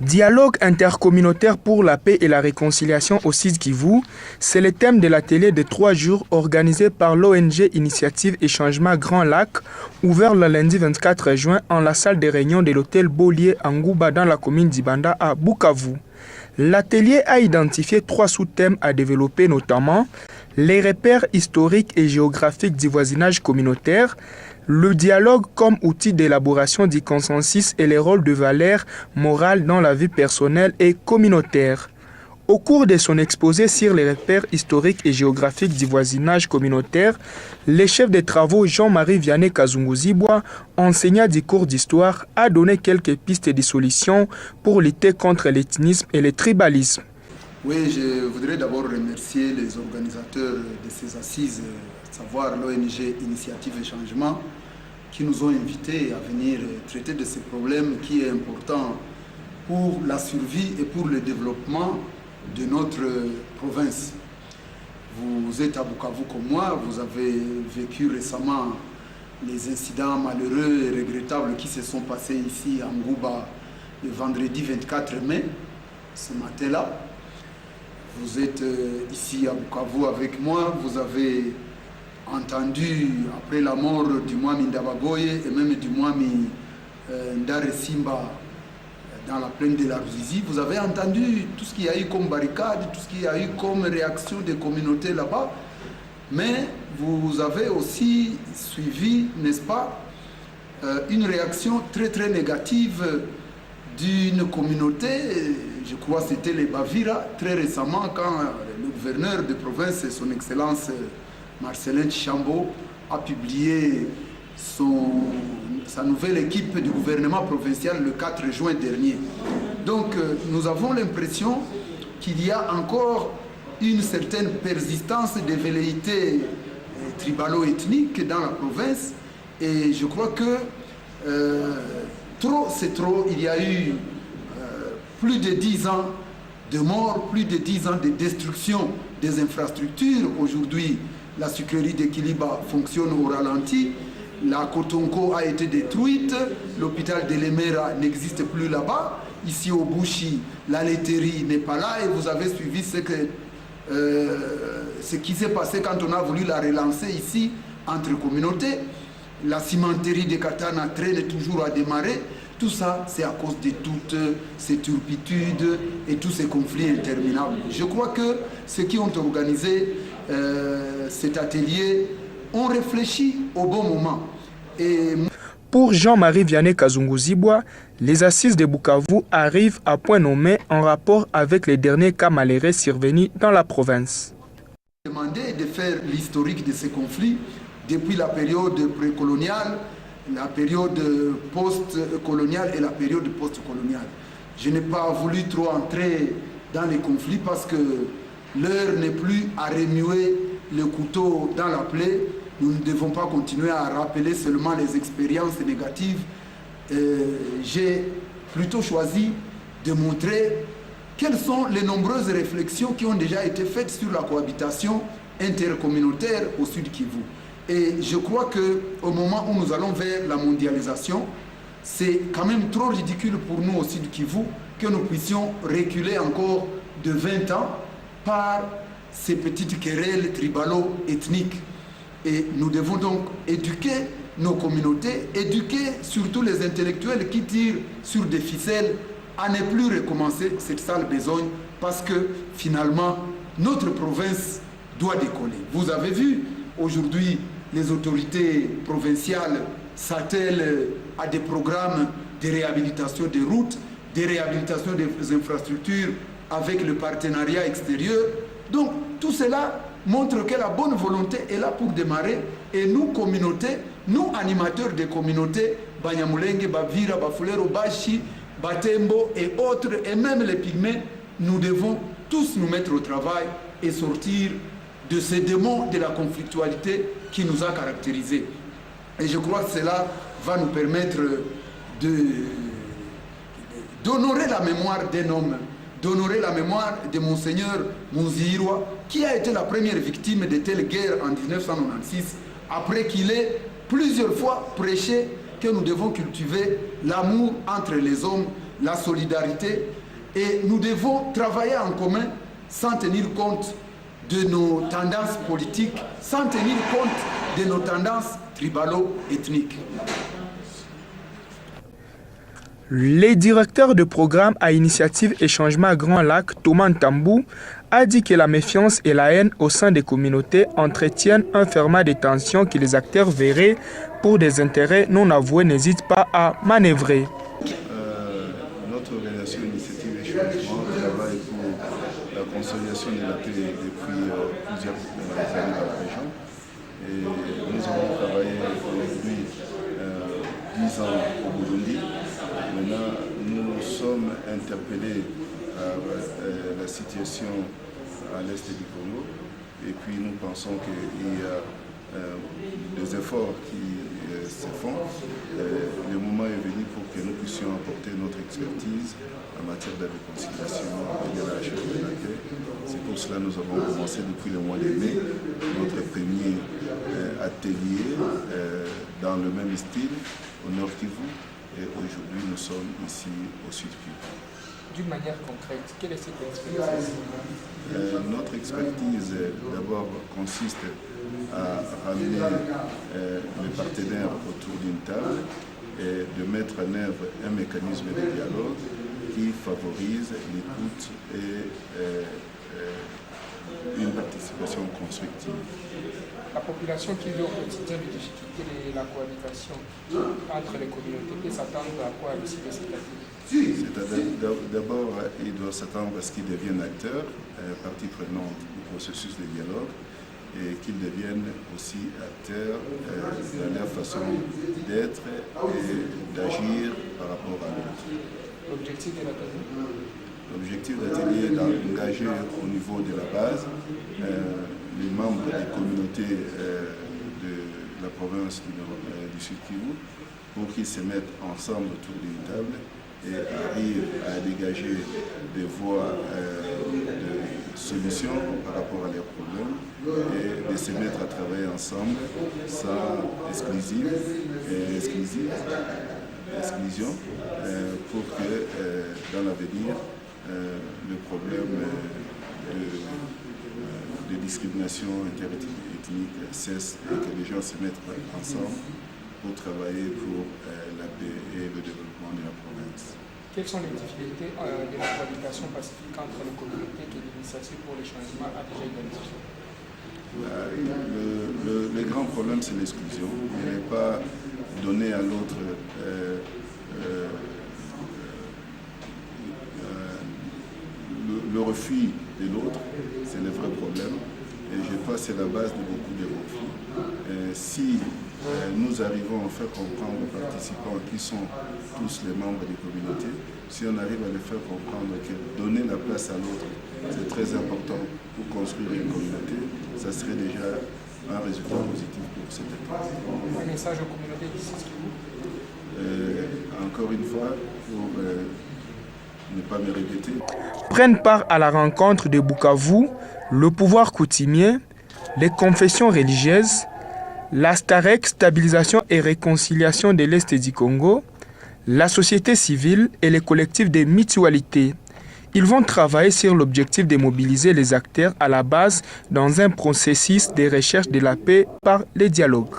Dialogue intercommunautaire pour la paix et la réconciliation au Sud Kivu, c'est le thème de l'atelier de 3 jours organisé par l'ONG Initiative et Changement Grand Lac, ouvert le lundi 24 juin en la salle de réunion de l'hôtel Beaulier à Ngouba dans la commune d'Ibanda à Bukavu. L'atelier a identifié 3 sous-thèmes à développer, notamment les repères historiques et géographiques du voisinage communautaire, le dialogue comme outil d'élaboration du consensus et les rôles de valeurs morales dans la vie personnelle et communautaire. Au cours de son exposé sur les repères historiques et géographiques du voisinage communautaire, le chef de travaux Jean-Marie Vianney Kazunguzibwa, enseignant du cours d'histoire, a donné quelques pistes de solutions pour lutter contre l'ethnisme et le tribalisme. Oui, je voudrais d'abord remercier les organisateurs de ces assises, à savoir l'ONG Initiative et Changement, qui nous ont invités à venir traiter de ce problème qui est important pour la survie et pour le développement de notre province. Vous êtes à Bukavu comme moi, vous avez vécu récemment les incidents malheureux et regrettables qui se sont passés ici à Ngouba le vendredi 24 mai, ce matin-là. Vous êtes ici à Bukavu avec moi, vous avez entendu, après la mort du Mwami Ndabagoye et même du Mwami Ndare Simba dans la plaine de la Ruzizi, vous avez entendu tout ce qu'il y a eu comme barricade, tout ce qu'il y a eu comme réaction des communautés là-bas, mais vous avez aussi suivi, n'est-ce pas, une réaction très très négative d'une communauté, je crois que c'était les Bavira, très récemment, quand le gouverneur de province, son excellence Marcelin Chambaud, a publié sa nouvelle équipe du gouvernement provincial le 4 juin dernier. Donc nous avons l'impression qu'il y a encore une certaine persistance des velléités tribalo-ethniques dans la province, et je crois que trop c'est trop. Il y a eu plus de 10 ans de morts, plus de 10 ans de destruction des infrastructures. Aujourd'hui, la sucrerie de Kiliba fonctionne au ralenti, la Kotonko a été détruite, l'hôpital de Lemera n'existe plus là-bas, ici au Bouchi, la laiterie n'est pas là, et vous avez suivi ce qui s'est passé quand on a voulu la relancer ici, entre communautés. La cimenterie de Katana traîne toujours à démarrer. Tout ça, c'est à cause de toutes ces turpitudes et tous ces conflits interminables. Je crois que ceux qui ont organisé cet atelier ont réfléchi au bon moment. Pour Jean-Marie Vianney Kazunguzibwa, les assises de Bukavu arrivent à point nommé en rapport avec les derniers cas malheureux survenus dans la province. Demander de faire l'historique de ces conflits depuis la période précoloniale, la période post-coloniale et la période post-coloniale. Je n'ai pas voulu trop entrer dans les conflits parce que l'heure n'est plus à remuer le couteau dans la plaie. Nous ne devons pas continuer à rappeler seulement les expériences négatives. J'ai plutôt choisi de montrer quelles sont les nombreuses réflexions qui ont déjà été faites sur la cohabitation intercommunautaire au Sud Kivu. Et je crois qu'au moment où nous allons vers la mondialisation, c'est quand même trop ridicule pour nous au Sud Kivu que nous puissions reculer encore de 20 ans par ces petites querelles tribalo-ethniques. Et nous devons donc éduquer nos communautés, éduquer surtout les intellectuels qui tirent sur des ficelles à ne plus recommencer cette sale besogne, parce que finalement, notre province doit décoller. Vous avez vu, aujourd'hui, les autorités provinciales s'attellent à des programmes de réhabilitation des routes, de réhabilitation des infrastructures avec le partenariat extérieur. Donc tout cela montre que la bonne volonté est là pour démarrer, et nous, communautés, nous, animateurs des communautés, Banyamulenge, Bavira, Bafulero, Bashi, Batembo et autres, et même les pygmées, nous devons tous nous mettre au travail et sortir de ces démons de la conflictualité qui nous a caractérisés. Et je crois que cela va nous permettre d'honorer la mémoire d'un homme, d'honorer la mémoire de Monseigneur Mounzirwa, qui a été la première victime de telle guerre en 1996, après qu'il ait plusieurs fois prêché que nous devons cultiver l'amour entre les hommes la solidarité, et nous devons travailler en commun sans tenir compte de nos tendances politiques, sans tenir compte de nos tendances tribalo-ethniques. Le directeur de programme à Initiative et Changement Grand Lac, Thomas Ntambou, a dit que la méfiance et la haine au sein des communautés entretiennent un fermat de tension que les acteurs verraient pour des intérêts non avoués n'hésitent pas à manœuvrer. Notre organisation Initiative et Changement travaille pour la consolidation de la paix depuis plusieurs années dans la région. Et nous avons travaillé depuis 10 ans au Burundi. Maintenant, nous sommes interpellés par la situation à l'est du Congo et puis nous pensons qu'il y a des efforts qui se font. Le moment est venu pour que nous puissions apporter notre expertise en matière de réconciliation et de la recherche de la paix. C'est pour cela que nous avons commencé depuis le mois de mai notre premier atelier dans le même style au Nord Kivu. Et aujourd'hui, nous sommes ici au Sud Kivu. D'une manière concrète, quelle est cette expertise? Notre expertise, d'abord, consiste à ramener les partenaires autour d'une table et de mettre en œuvre un mécanisme de dialogue qui favorise l'écoute et une participation constructive. La population qui vit au quotidien des difficultés de la cohabitation entre les communautés peut s'attendre à quoi ici de cet atelier? D'abord, ils doivent s'attendre à ce qu'ils deviennent acteurs, partie prenante du processus de dialogue, et qu'ils deviennent aussi acteurs dans leur façon d'être et d'agir par rapport à l'autre. L'objectif de l'atelier? L'objectif de l'atelier est d'engager au niveau de la base les membres des communautés de la province du Sud Kivu pour qu'ils se mettent ensemble autour d'une table et arrivent à dégager des voies de solutions par rapport à leurs problèmes et de se mettre à travailler ensemble sans exclusion pour que dans l'avenir le problème de discrimination interethnique cesse et que les gens se mettent ensemble pour travailler pour la paix et le développement de la province. Quelles sont les difficultés de la cohabitation pacifique entre les communautés que l'Initiative pour les changements a déjà identifiées? Le grand problème, c'est l'exclusion. Il n'est pas donné à l'autre le refus de l'autre, c'est le vrai problème. Et je pense que c'est la base de beaucoup de conflits. Si nous arrivons à faire comprendre aux participants qui sont tous les membres des communautés, si on arrive à les faire comprendre que donner la place à l'autre, c'est très important pour construire une communauté, ça serait déjà un résultat positif pour cette étape. Un message aux communautés d'ici encore une fois, pour ne pas me répéter. Prennent part à la rencontre de Bukavu le pouvoir coutumier, les confessions religieuses, la STAREC, Stabilisation et Réconciliation de l'Est du Congo, la société civile et les collectifs de mutualité. Ils vont travailler sur l'objectif de mobiliser les acteurs à la base dans un processus de recherche de la paix par le dialogue.